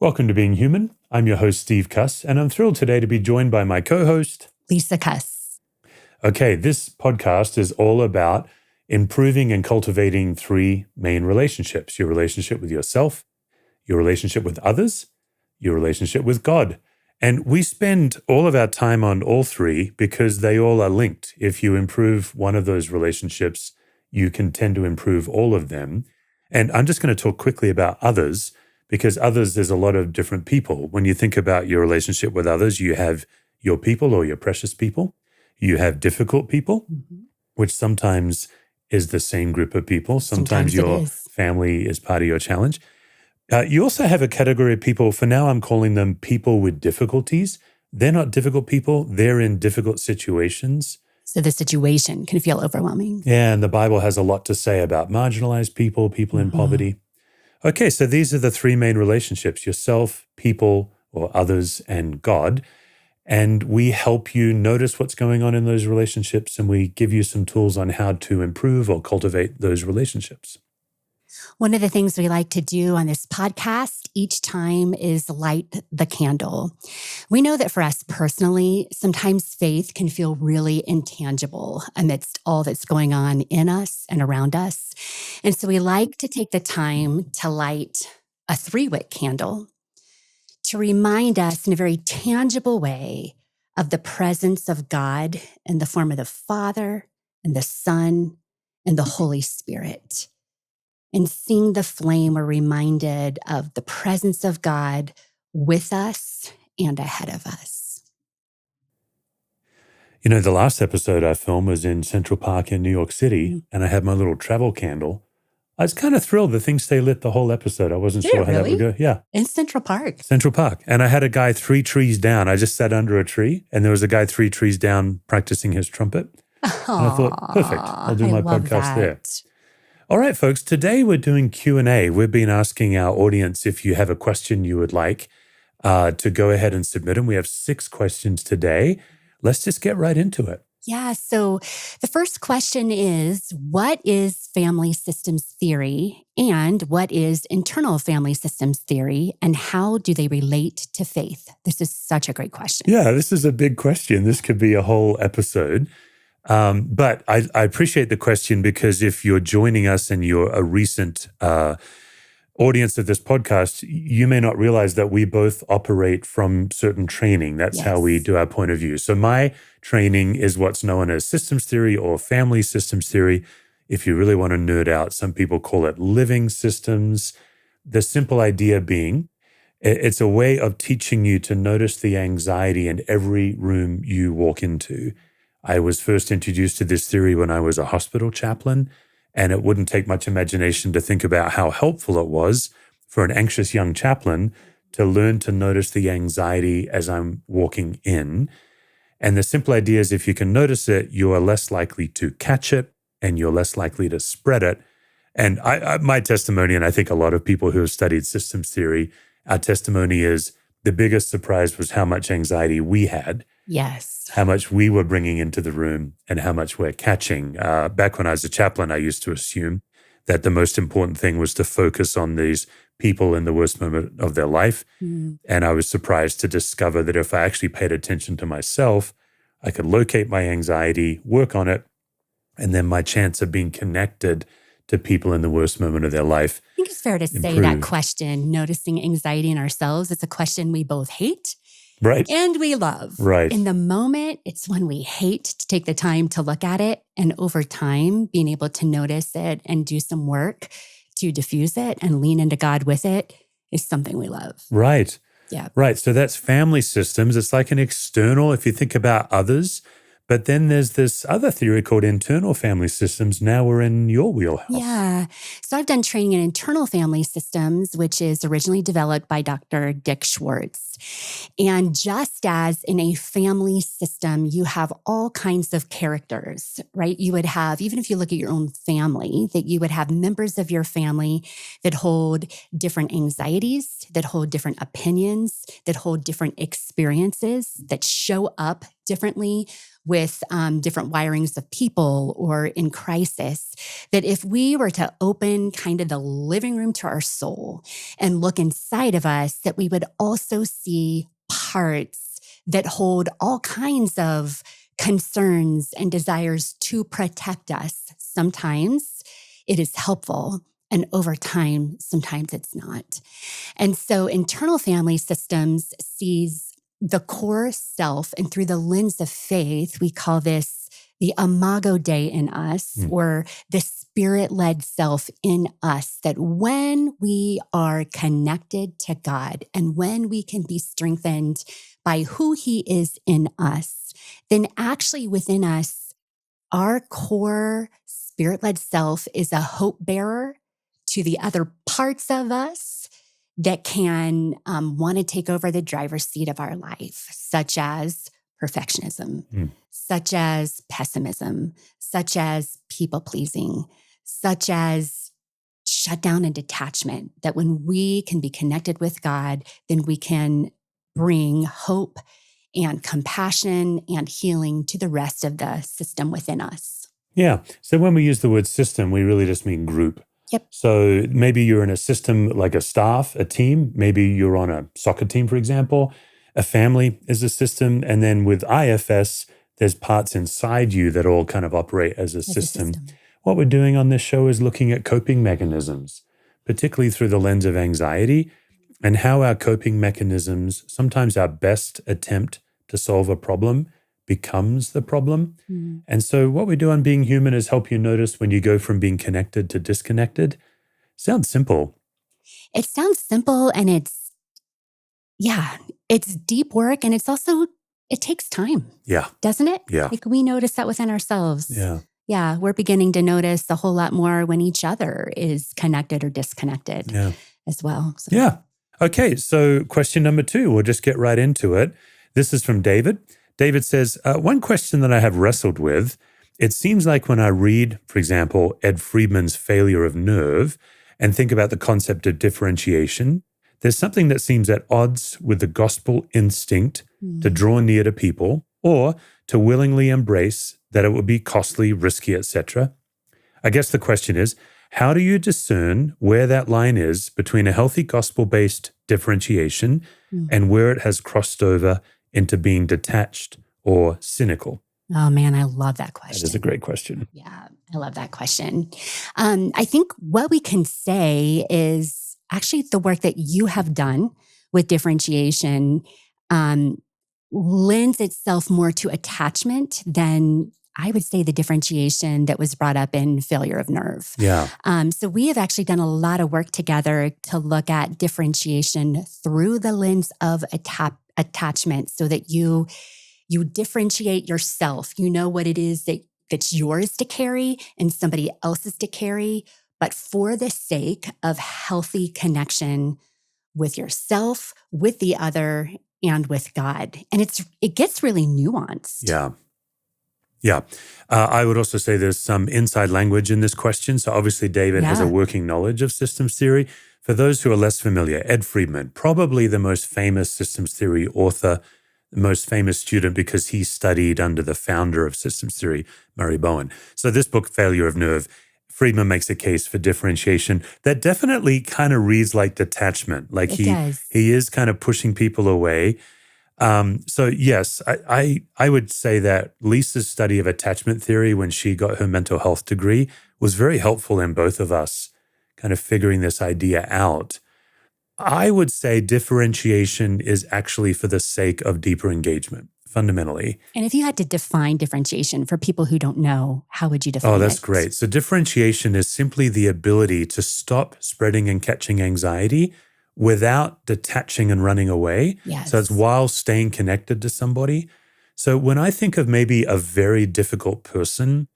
Welcome to Being Human. I'm your host, Steve Cuss, and I'm thrilled today to be joined by my co-host, Lisa Cuss. Okay, this podcast is all about improving and cultivating three main relationships: your relationship with yourself, your relationship with others, your relationship with God. And we spend all of our time on all three because they all are linked. If you improve one of those relationships, you can tend to improve all of them. And I'm just going to talk quickly about others, because others is a lot of different people. When you think about your relationship with others, you have your people or your precious people. You have difficult people, which sometimes is the same group of people. Sometimes your family is part of your challenge. You also have a category of people, for now I'm calling them people with difficulties. They're not difficult people. They're in difficult situations. So the situation can feel overwhelming. Yeah, and the Bible has a lot to say about marginalized people, people in poverty. Okay, so these are the three main relationships: yourself, people, or others, and God. And we help you notice what's going on in those relationships, and we give you some tools on how to improve or cultivate those relationships. One of the things we like to do on this podcast each time is light the candle. We know that for us personally, sometimes faith can feel really intangible amidst all that's going on in us and around us. And so we like to take the time to light a 3-wick candle to remind us in a very tangible way of the presence of God in the form of the Father and the Son and the Holy Spirit. And seeing the flame, we're reminded of the presence of God with us and ahead of us. You know, the last episode I filmed was in Central Park in New York City, and I had my little travel candle. I was kind of thrilled the thing stayed lit the whole episode. I wasn't sure how that would go. Yeah. In Central Park. Central Park. And I had a guy 3 trees down. I just sat under a tree, and there was a guy 3 trees down practicing his trumpet. Aww, and I thought, perfect. I'll do my podcast there. That. All right, folks, today we're doing Q&A. We've been asking our audience if you have a question you would like to go ahead and submit them. We have 6 questions today. Let's just get right into it. Yeah, so the first question is, what is family systems theory and what is internal family systems theory, and how do they relate to faith? This is such a great question. Yeah, this is a big question. This could be a whole episode. But I appreciate the question, because if you're joining us and you're a recent audience of this podcast, you may not realize that we both operate from certain training. That's how we do our point of view. So my training is what's known as systems theory or family systems theory. If you really want to nerd out, some people call it living systems. The simple idea being, it's a way of teaching you to notice the anxiety in every room you walk into. I was first introduced to this theory when I was a hospital chaplain, and it wouldn't take much imagination to think about how helpful it was for an anxious young chaplain to learn to notice the anxiety as I'm walking in. And the simple idea is, if you can notice it, you are less likely to catch it and you're less likely to spread it. And my testimony, and I think a lot of people who have studied systems theory, our testimony is the biggest surprise was how much anxiety we had. Yes. How much we were bringing into the room and how much we're catching. Back when I was a chaplain, I used to assume that the most important thing was to focus on these people in the worst moment of their life. And I was surprised to discover that if I actually paid attention to myself, I could locate my anxiety, work on it, and then my chance of being connected to people in the worst moment of their life. I think it's fair to say that question, noticing anxiety in ourselves, it's a question we both hate. Right. And we love. Right. In the moment, it's when we hate to take the time to look at it. And over time, being able to notice it and do some work to diffuse it and lean into God with it is something we love. Right. Yeah. Right. So that's family systems. It's like an external, if you think about others. But then there's this other theory called internal family systems. Now we're in your wheelhouse. Yeah. So I've done training in internal family systems, which is originally developed by Dr. Dick Schwartz. And just as in a family system, you have all kinds of characters, right? You would have, even if you look at your own family, that you would have members of your family that hold different anxieties, that hold different opinions, that hold different experiences, that show up differently with different wirings of people or in crisis, that if we were to open kind of the living room to our soul and look inside of us, that we would also see parts that hold all kinds of concerns and desires to protect us. Sometimes it is helpful, and over time, sometimes it's not. And so internal family systems sees the core self, and through the lens of faith, we call this the imago Dei in us, or the spirit-led self in us, that when we are connected to God and when we can be strengthened by who he is in us, then actually within us, our core spirit-led self is a hope bearer to the other parts of us that can want to take over the driver's seat of our life, such as perfectionism, such as pessimism, such as people-pleasing, such as shutdown and detachment, that when we can be connected with God, then we can bring hope and compassion and healing to the rest of the system within us. Yeah. So when we use the word system, we really just mean group. Yep. So maybe you're in a system like a staff, a team. Maybe you're on a soccer team, for example. A family is a system. And then with IFS, there's parts inside you that all kind of operate as a system. What we're doing on this show is looking at coping mechanisms, particularly through the lens of anxiety, and how our coping mechanisms, sometimes our best attempt to solve a problem, becomes the problem. And so what we do on Being Human is help you notice when you go from being connected to disconnected. Sounds simple. It sounds simple, and it's deep work, and it's also, it takes time. Yeah. Doesn't it? Yeah. Like we notice that within ourselves. Yeah. Yeah. We're beginning to notice a whole lot more when each other is connected or disconnected as well. So. Yeah. Okay. So question number 2, we'll just get right into it. This is from David. David says, one question that I have wrestled with, it seems like when I read, for example, Ed Friedman's Failure of Nerve and think about the concept of differentiation, there's something that seems at odds with the gospel instinct to draw near to people or to willingly embrace that it would be costly, risky, etc. I guess the question is, how do you discern where that line is between a healthy gospel-based differentiation and where it has crossed over into being detached or cynical? Oh man, I love that question. That is a great question. Yeah, I love that question. I think what we can say is actually the work that you have done with differentiation lends itself more to attachment than, I would say, the differentiation that was brought up in Failure of Nerve. Yeah. So we have actually done a lot of work together to look at differentiation through the lens of attachment, so that you differentiate yourself. You know what it is that's yours to carry and somebody else's to carry, but for the sake of healthy connection with yourself, with the other, and with God. And it gets really nuanced. Yeah. Yeah. I would also say there's some inside language in this question. So obviously David has a working knowledge of systems theory. For those who are less familiar, Ed Friedman, probably the most famous systems theory author, the most famous student because he studied under the founder of systems theory, Murray Bowen. So this book, Failure of Nerve, Friedman makes a case for differentiation that definitely kind of reads like detachment. Like he is kind of pushing people away. So yes, I would say that Lisa's study of attachment theory when she got her mental health degree was very helpful in both of us kind of figuring this idea out. I would say differentiation is actually for the sake of deeper engagement, fundamentally. And if you had to define differentiation for people who don't know, how would you define it? Oh, that's great. So differentiation is simply the ability to stop spreading and catching anxiety without detaching and running away. Yes. So it's while staying connected to somebody. So when I think of maybe a very difficult person,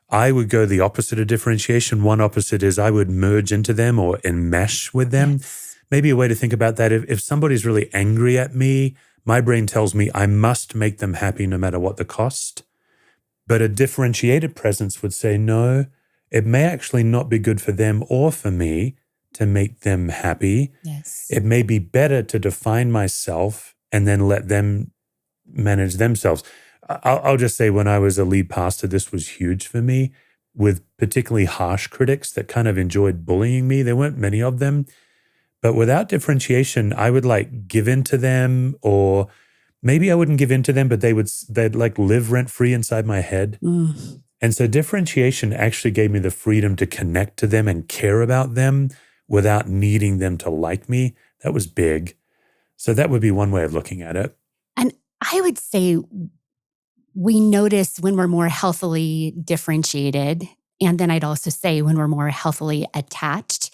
I would go the opposite of differentiation. One opposite is I would merge into them or enmesh with them. Yes. Maybe a way to think about that, if somebody's really angry at me, my brain tells me I must make them happy no matter what the cost. But a differentiated presence would say, no, it may actually not be good for them or for me to make them happy. Yes. It may be better to define myself and then let them manage themselves. I'll just say when I was a lead pastor, this was huge for me with particularly harsh critics that kind of enjoyed bullying me. There weren't many of them, but without differentiation, I would like give in to them, or maybe I wouldn't give in to them, but they'd like live rent free inside my head. Mm. And so differentiation actually gave me the freedom to connect to them and care about them without needing them to like me. That was big. So that would be one way of looking at it. And I would say we notice when we're more healthily differentiated. And then I'd also say when we're more healthily attached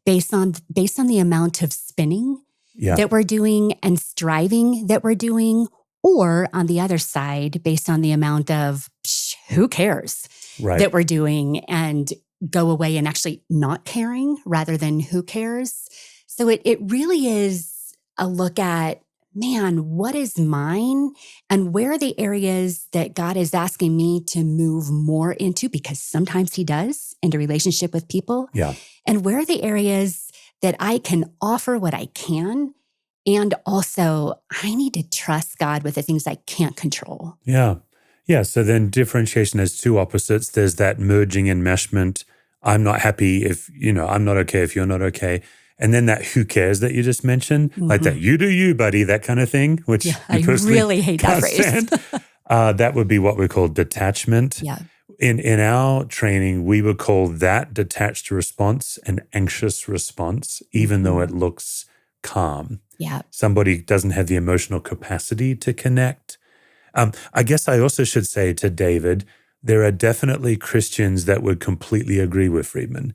based on the amount of spinning that we're doing and striving that we're doing, or on the other side, based on the amount of who cares that we're doing and go away and actually not caring rather than who cares. So it really is a look at, man, what is mine and where are the areas that God is asking me to move more into, because sometimes he does, into relationship with people. Yeah. And where are the areas that I can offer what I can. And also I need to trust God with the things I can't control. Yeah. Yeah. So then differentiation has two opposites. There's that merging enmeshment. I'm not happy if, I'm not okay if you're not okay. And then that who cares that you just mentioned, like that you do you, buddy, that kind of thing, which I really hate that phrase. That would be what we call detachment. Yeah. In our training, we would call that detached response an anxious response, even though it looks calm. Yeah. Somebody doesn't have the emotional capacity to connect. I guess I also should say to David, there are definitely Christians that would completely agree with Friedman,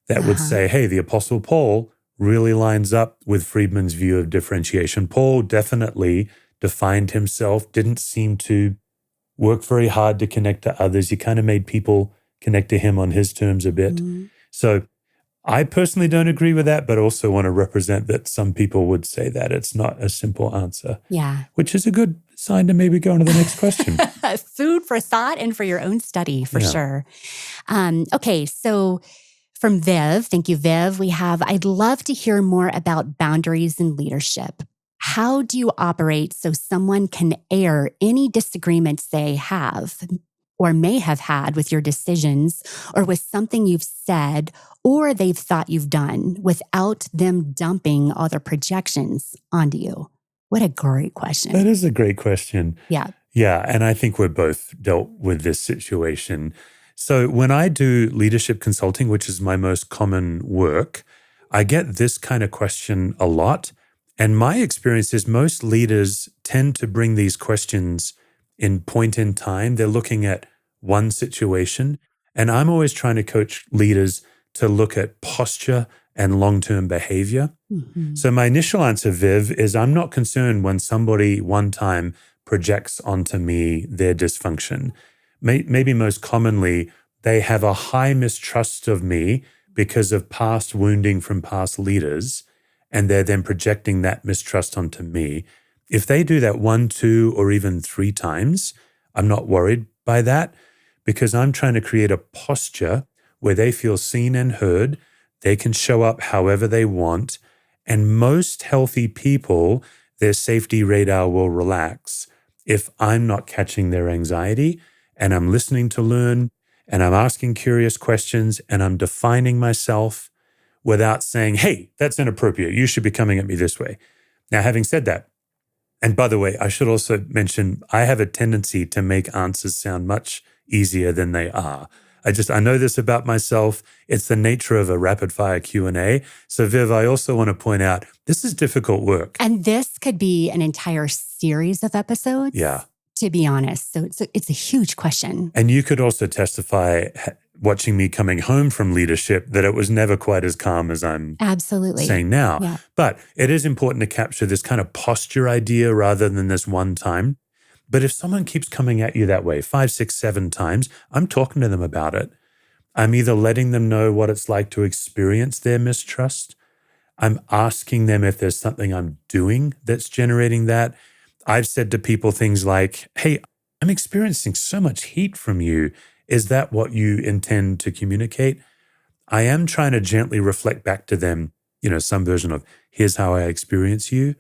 that would say, hey, the Apostle Paul really lines up with Friedman's view of differentiation. Paul definitely defined himself, didn't seem to work very hard to connect to others. He kind of made people connect to him on his terms a bit. So I personally don't agree with that, but also want to represent that some people would say that it's not a simple answer. Yeah. Which is a good sign to maybe go on to the next question. Food for thought and for your own study, for sure. Okay, so from Viv, thank you, Viv, I'd love to hear more about boundaries in leadership. How do you operate so someone can air any disagreements they have or may have had with your decisions or with something you've said or they've thought you've done without them dumping all their projections onto you? What a great question. That is a great question. Yeah. Yeah, and I think we've both dealt with this situation. So when I do leadership consulting, which is my most common work, I get this kind of question a lot. And my experience is most leaders tend to bring these questions in point in time. They're looking at one situation. And I'm always trying to coach leaders to look at posture and long-term behavior. So my initial answer, Viv, is I'm not concerned when somebody one time projects onto me their dysfunction. Maybe most commonly, they have a high mistrust of me because of past wounding from past leaders, and they're then projecting that mistrust onto me. If they do that 1, 2, or even 3 times, I'm not worried by that because I'm trying to create a posture where they feel seen and heard. They can show up however they want. And most healthy people, their safety radar will relax if I'm not catching their anxiety and I'm listening to learn and I'm asking curious questions and I'm defining myself without saying, hey, that's inappropriate. You should be coming at me this way. Now, having said that, and by the way, I should also mention, I have a tendency to make answers sound much easier than they are. I know this about myself. It's the nature of a rapid fire Q&A. So Viv, I also want to point out, this is difficult work. And this could be an entire series of episodes. Yeah. To be honest. So it's a huge question. And you could also testify, watching me coming home from leadership, that it was never quite as calm as I'm absolutely saying now. Yeah. But it is important to capture this kind of posture idea rather than this one time. But if someone keeps coming at you that way 5, 6, 7 times, I'm talking to them about it. I'm either letting them know what it's like to experience their mistrust. I'm asking them if there's something I'm doing that's generating that. I've said to people things like, hey, I'm experiencing so much heat from you. Is that what you intend to communicate? I am trying to gently reflect back to them, some version of, here's how I experience you.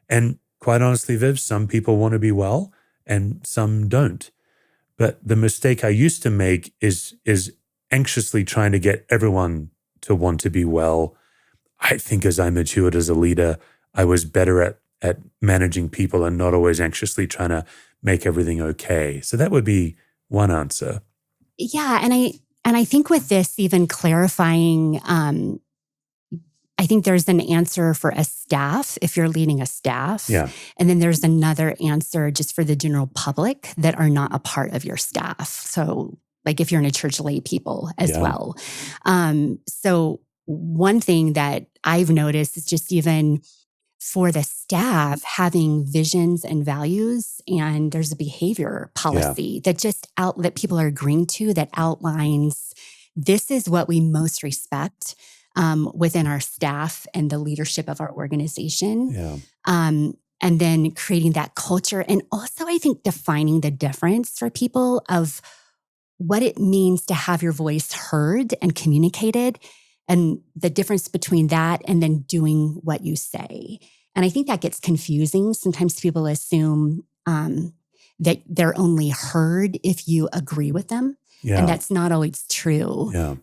And quite honestly, Viv, some people want to be well and some don't. But the mistake I used to make is anxiously trying to get everyone to want to be well. I think as I matured as a leader, I was better at managing people and not always anxiously trying to make everything okay. So that would be one answer. Yeah, and I think with this even clarifying, I think there's an answer for a staff if you're leading a staff. Yeah. And then there's another answer just for the general public that are not a part of your staff. So like if you're in a church, lay people as well. So one thing that I've noticed is just even for the staff having visions and values, and there's a behavior policy that people are agreeing to that outlines this is what we most respect within our staff and the leadership of our organization. Yeah. And then creating that culture. And also, I think defining the difference for people of what it means to have your voice heard and communicated, and the difference between that and then doing what you say. And I think that gets confusing. Sometimes people assume that they're only heard if you agree with them. Yeah. And that's not always true. Yeah.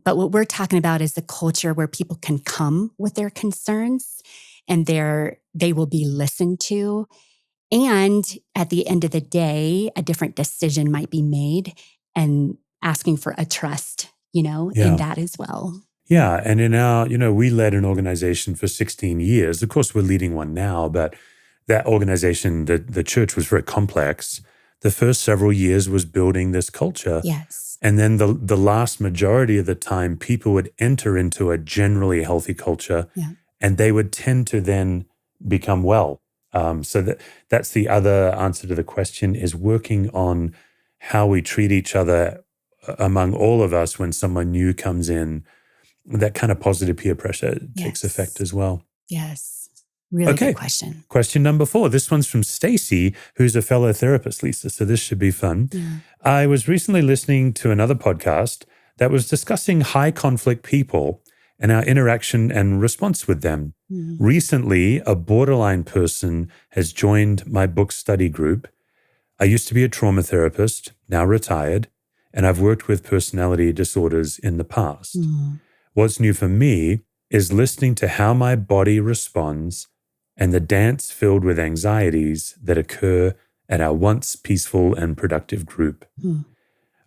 But what we're talking about is the culture where people can come with their concerns and they will be listened to. And at the end of the day, a different decision might be made, and asking for a trust, in that as well. Yeah. And in our, we led an organization for 16 years. Of course, we're leading one now, but that organization, the church, was very complex. The first several years was building this culture. Yes. And then the last majority of the time, people would enter into a generally healthy culture, and they would tend to then become well. So that's the other answer to the question, is working on how we treat each other among all of us when someone new comes in. That kind of positive peer pressure takes effect as well. Yes. Really good question. Question number 4. This one's from Stacy, who's a fellow therapist, Lisa. So this should be fun. Yeah. I was recently listening to another podcast that was discussing high conflict people and our interaction and response with them. Mm. Recently, a borderline person has joined my book study group. I used to be a trauma therapist, now retired, and I've worked with personality disorders in the past. Mm. What's new for me is listening to how my body responds and the dance filled with anxieties that occur at our once peaceful and productive group. Mm.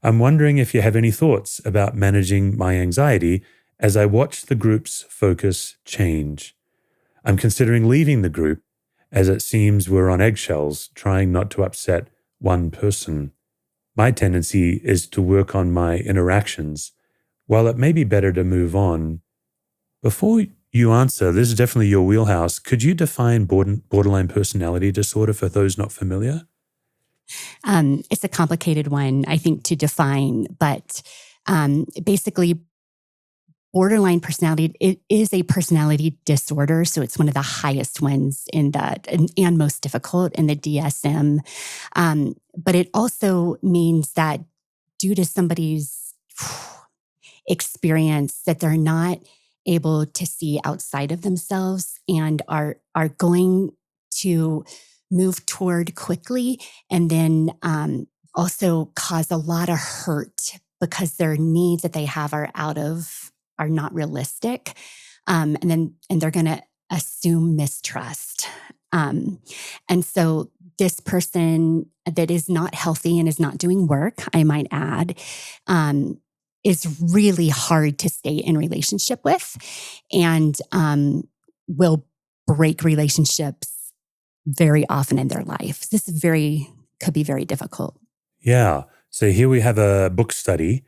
I'm wondering if you have any thoughts about managing my anxiety as I watch the group's focus change. I'm considering leaving the group as it seems we're on eggshells, trying not to upset one person. My tendency is to work on my interactions. While it may be better to move on, before you answer, this is definitely your wheelhouse. Could you define borderline personality disorder for those not familiar? It's a complicated one, I think, to define, but basically, borderline personality, it is a personality disorder. So it's one of the highest ones in that and most difficult in the DSM. But it also means that due to somebody's experience, that they're not able to see outside of themselves and are going to move toward quickly, and then also cause a lot of hurt because their needs that they have are not realistic, and they're going to assume mistrust. And so this person that is not healthy and is not doing work, I might add, is really hard to stay in relationship with, and will break relationships very often in their life. This could be very difficult. Yeah. So here we have a book study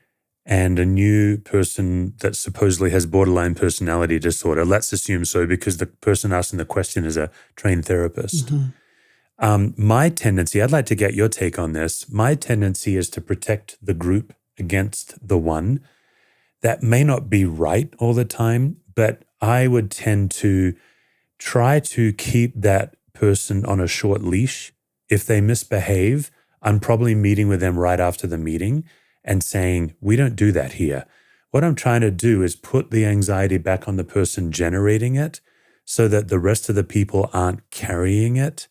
and a new person that supposedly has borderline personality disorder. Let's assume so, because the person asking the question is a trained therapist. Mm-hmm. My tendency, I'd like to get your take on this. My tendency is to protect the group against the one. That may not be right all the time, but I would tend to try to keep that person on a short leash. If they misbehave, I'm probably meeting with them right after the meeting and saying, we don't do that here. What I'm trying to do is put the anxiety back on the person generating it so that the rest of the people aren't carrying it.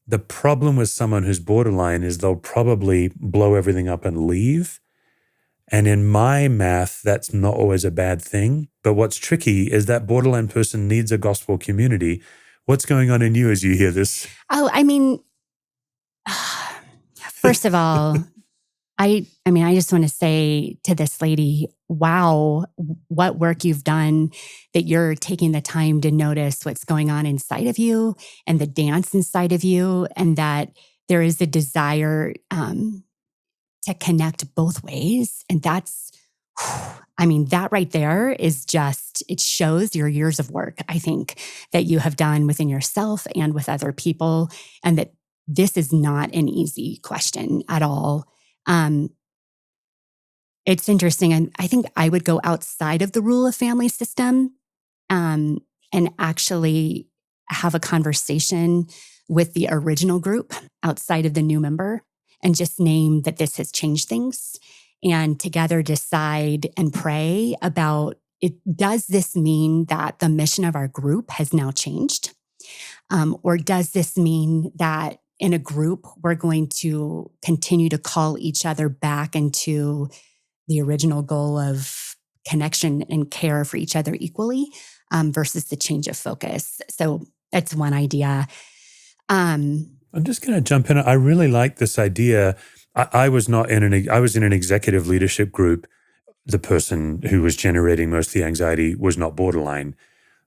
The problem with someone who's borderline is they'll probably blow everything up and leave. And in my math, that's not always a bad thing. But what's tricky is that borderline person needs a gospel community. What's going on in you as you hear this? Oh, I mean, first of all, I just want to say to this lady, wow, what work you've done, that you're taking the time to notice what's going on inside of you and the dance inside of you, and that there is a desire to connect both ways. And that's, that right there is just, it shows your years of work, I think, that you have done within yourself and with other people, and that this is not an easy question at all. It's interesting. And I think I would go outside of the rule of family system and actually have a conversation with the original group outside of the new member and just name that this has changed things, and together decide and pray about it. Does this mean that the mission of our group has now changed? Or does this mean that in a group, we're going to continue to call each other back into the original goal of connection and care for each other equally, versus the change of focus? So that's one idea. I'm just going to jump in. I really like this idea. I was in an executive leadership group. The person who was generating most of the anxiety was not borderline.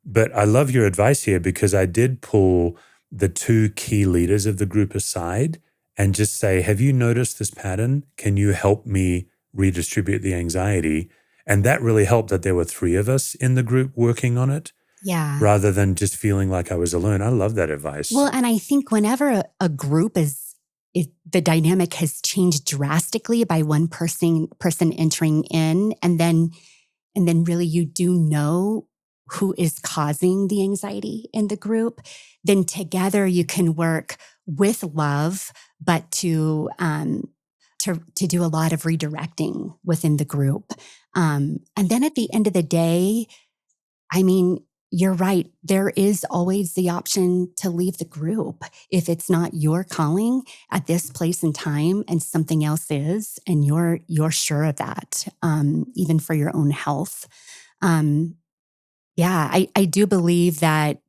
But I love your advice here, because I did pull the two key leaders of the group aside and just say, have you noticed this pattern? Can you help me redistribute the anxiety? And that really helped, that there were three of us in the group working on it. Yeah. Rather than just feeling like I was alone. I love that advice. Well, and I think whenever a group the dynamic has changed drastically by one person entering in, and then really you do know who is causing the anxiety in the group, then together you can work with love, but to do a lot of redirecting within the group. And then at the end of the day, you're right. There is always the option to leave the group if it's not your calling at this place and time, and something else is, and you're sure of that, even for your own health. I do believe that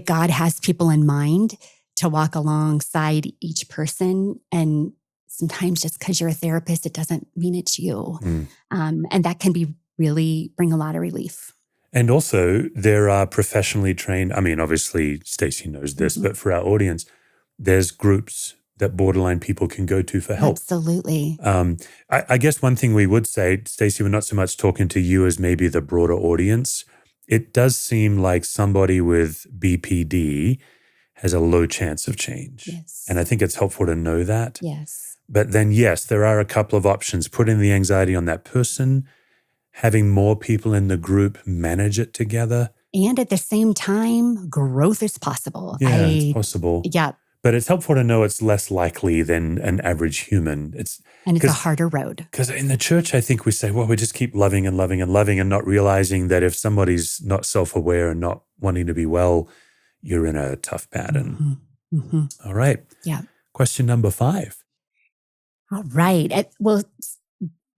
God has people in mind to walk alongside each person, and sometimes just because you're a therapist, it doesn't mean it's you, and that can really bring a lot of relief. And also, there are professionally trained, obviously Stacey knows this, but for our audience, there's groups that borderline people can go to for help. Absolutely. I guess one thing we would say, Stacey, we're not so much talking to you as maybe the broader audience. It does seem like somebody with BPD has a low chance of change. Yes. And I think it's helpful to know that. Yes. But then, yes, there are a couple of options. Putting the anxiety on that person, having more people in the group manage it together. And at the same time, growth is possible. Yeah, it's possible. Yeah. But it's helpful to know it's less likely than an average human. It's a harder road. Because in the church, I think we say, well, we just keep loving and loving and loving, and not realizing that if somebody's not self-aware and not wanting to be well, you're in a tough pattern. All right. Yeah. Question number 5. All right. Well,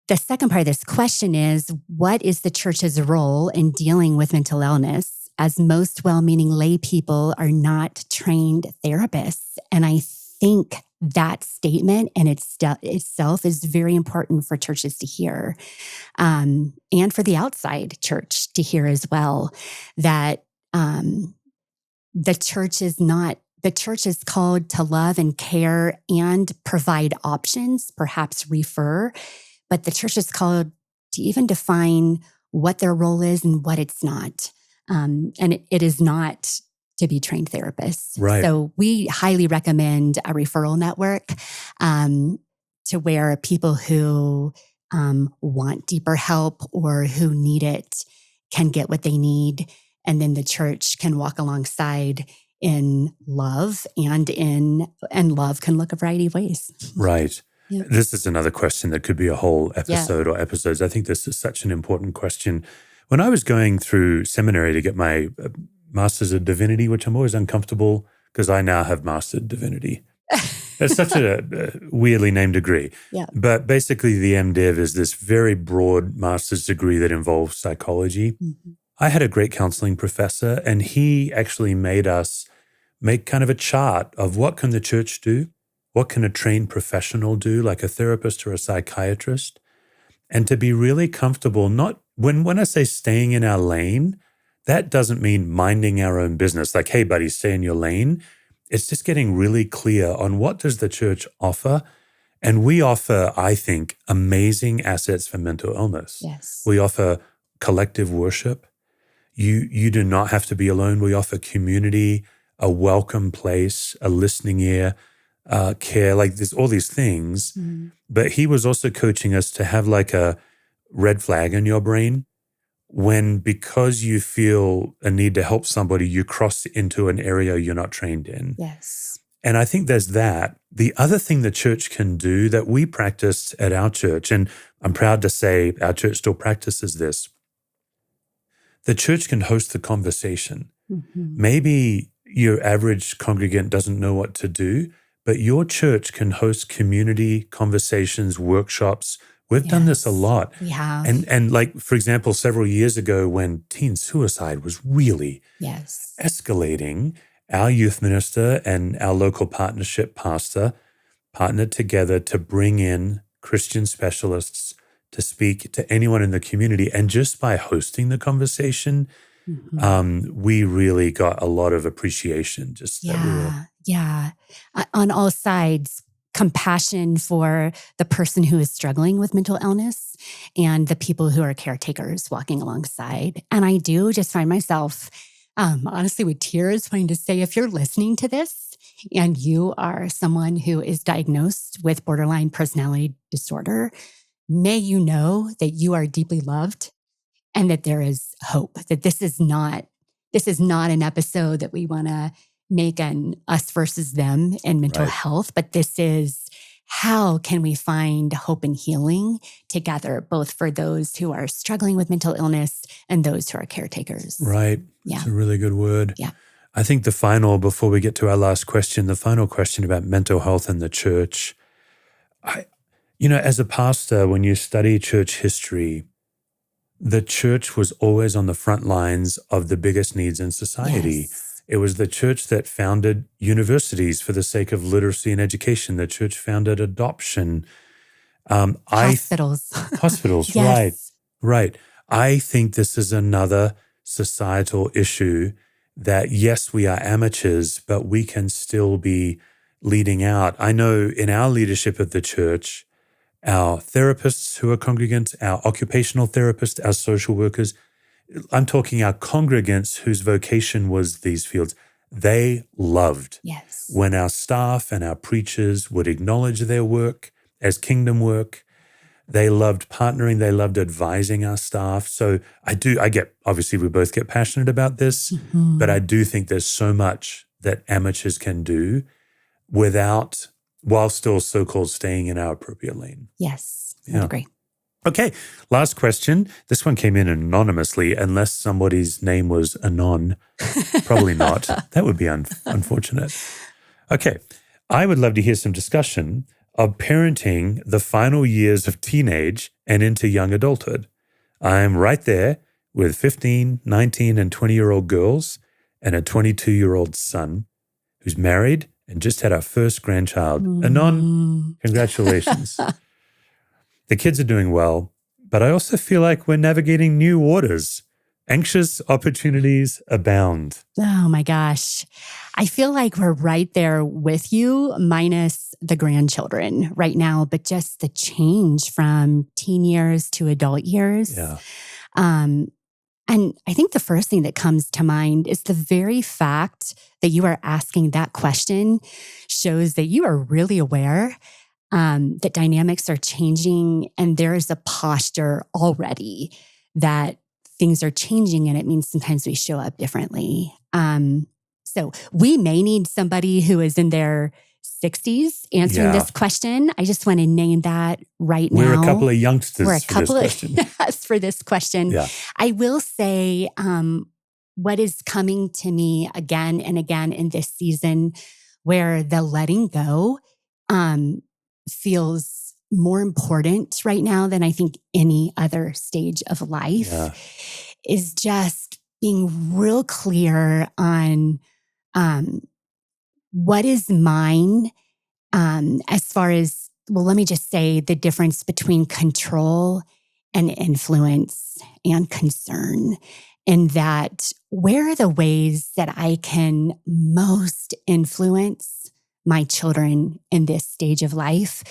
the second part of this question is, what is the church's role in dealing with mental illness, as most well-meaning lay people are not trained therapists? And I think that statement in itself is very important for churches to hear, and for the outside church to hear as well, that the church is called to love and care and provide options, perhaps refer. But the church is called to even define what their role is and what it's not. And it is not to be trained therapists. Right. So we highly recommend a referral network, to where people who want deeper help or who need it can get what they need. And then the church can walk alongside in love, and love can look a variety of ways. Right. Yeah. This is another question that could be a whole episode or episodes. I think this is such an important question. When I was going through seminary to get my Master's of Divinity, which I'm always uncomfortable because I now have mastered divinity. It's such a weirdly named degree. Yeah. But basically, the MDiv is this very broad master's degree that involves psychology. Mm-hmm. I had a great counseling professor, and he actually made us make kind of a chart of what can the church do? What can a trained professional do, like a therapist or a psychiatrist? And to be really comfortable, not when I say staying in our lane, that doesn't mean minding our own business, like, hey, buddy, stay in your lane. It's just getting really clear on what does the church offer. And we offer, I think, amazing assets for mental illness. Yes. We offer collective worship. You do not have to be alone. We offer community, a welcome place, a listening ear, care, like there's all these things. Mm-hmm. But he was also coaching us to have like a red flag in your brain when, because you feel a need to help somebody, you cross into an area you're not trained in. Yes. And I think there's that. The other thing the church can do that we practice at our church, and I'm proud to say our church still practices this, the church can host the conversation. Mm-hmm. Maybe your average congregant doesn't know what to do, but your church can host community conversations, workshops. We've done this a lot. We have. And like, for example, several years ago when teen suicide was really escalating, our youth minister and our local partnership pastor partnered together to bring in Christian specialists to speak to anyone in the community. And just by hosting the conversation, we really got a lot of appreciation. Just that we were on all sides, compassion for the person who is struggling with mental illness and the people who are caretakers walking alongside. And I do just find myself, honestly, with tears, wanting to say, if you're listening to this and you are someone who is diagnosed with borderline personality disorder, may you know that you are deeply loved and that there is hope, that this is not an episode that we want to make an us versus them in mental health, but this is how can we find hope and healing together, both for those who are struggling with mental illness and those who are caretakers. Right. Yeah. That's a really good word. Yeah. I think before we get to our last question, the final question about mental health in the church, as a pastor, when you study church history, the church was always on the front lines of the biggest needs in society. Yes. It was the church that founded universities for the sake of literacy and education. The church founded adoption. Hospitals. Hospitals, Yes. right. I think this is another societal issue that, yes, we are amateurs, but we can still be leading out. I know in our leadership of the church, our therapists who are congregants, our occupational therapists, our social workers, I'm talking our congregants whose vocation was these fields, they loved when our staff and our preachers would acknowledge their work as kingdom work. They loved partnering. They loved advising our staff. So obviously we both get passionate about this, but I do think there's so much that amateurs can do while still so-called staying in our appropriate lane. Yes, I agree. Okay, last question. This one came in anonymously, unless somebody's name was Anon. Probably not. That would be unfortunate. Okay, I would love to hear some discussion of parenting the final years of teenage and into young adulthood. I'm right there with 15, 19, and 20-year-old girls and a 22-year-old son who's married and just had our first grandchild. Anon, congratulations. The kids are doing well, but I also feel like we're navigating new waters. Anxious opportunities abound. Oh my gosh. I feel like we're right there with you, minus the grandchildren right now, but just the change from teen years to adult years. Yeah. And I think the first thing that comes to mind is the very fact that you are asking that question shows that you are really aware that dynamics are changing and there is a posture already that things are changing, and it means sometimes we show up differently. So we may need somebody who is in their 60s answering this question. I just want to name that right now. We're a couple of youngsters for this question. For this question. Yeah. I will say what is coming to me again and again in this season, where the letting go feels more important right now than I think any other stage of life, Yeah. is just being real clear on um, what is mine, as far as, well, let me just say the difference between control and influence and concern. And that, where are the ways that I can most influence my children in this stage of life?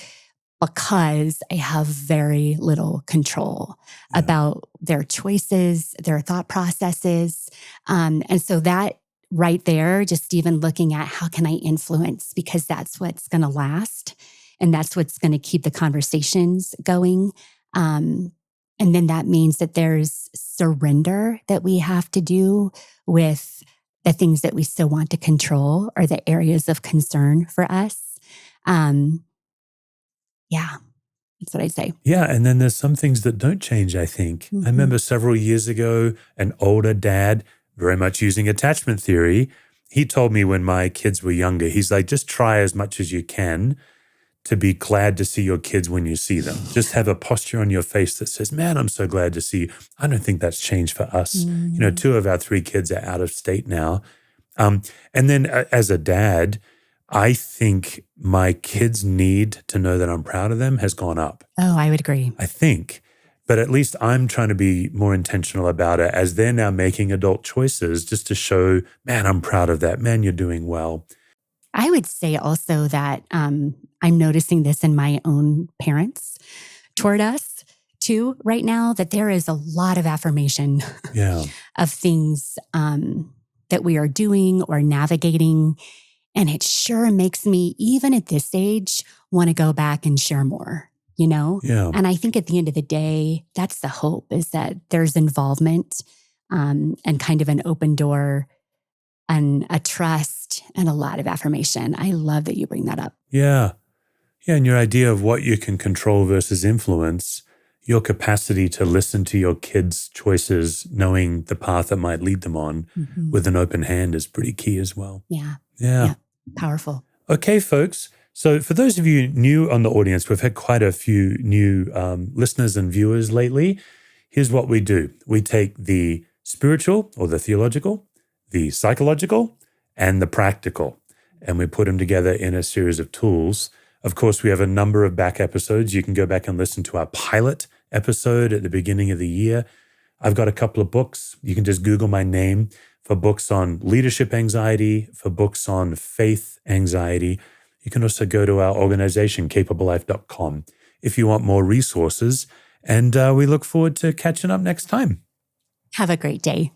Because I have very little control about their choices, their thought processes. And so that right there, just even looking at how can I influence, because that's what's going to last and that's what's going to keep the conversations going. And then that means that there's surrender that we have to do with the things that we still want to control or the areas of concern for us. Yeah, that's what I'd say. Yeah, and then there's some things that don't change, I think. I remember several years ago, an older dad, very much using attachment theory, he told me when my kids were younger, he's like, just try as much as you can to be glad to see your kids when you see them. Just have a posture on your face that says, man, I'm so glad to see you. I don't think that's changed for us. You know, 2 of our 3 kids are out of state now. And then as a dad, I think my kids' need to know that I'm proud of them has gone up. Oh, I would agree. I think. But at least I'm trying to be more intentional about it as they're now making adult choices, just to show, man, I'm proud of that. Man, you're doing well. I would say also that I'm noticing this in my own parents toward us too right now, that there is a lot of affirmation Yeah. of things that we are doing or navigating. And it sure makes me, even at this age, want to go back and share more, you know? Yeah. And I think at the end of the day, that's the hope, is that there's involvement and kind of an open door and a trust and a lot of affirmation. I love that you bring that up. Yeah. Yeah. And your idea of what you can control versus influence, your capacity to listen to your kids' choices, knowing the path that might lead them on with an open hand is pretty key as well. Yeah. Yeah. Yeah. Powerful. Okay, folks. So for those of you new on the audience, we've had quite a few new listeners and viewers lately. Here's what we do. We take the spiritual or the theological, the psychological, and the practical, and we put them together in a series of tools. Of course, we have a number of back episodes. You can go back and listen to our pilot episode at the beginning of the year. I've got a couple of books. You can just Google my name for books on leadership anxiety, for books on faith anxiety. You can also go to our organization, capablelife.com, if you want more resources. And we look forward to catching up next time. Have a great day.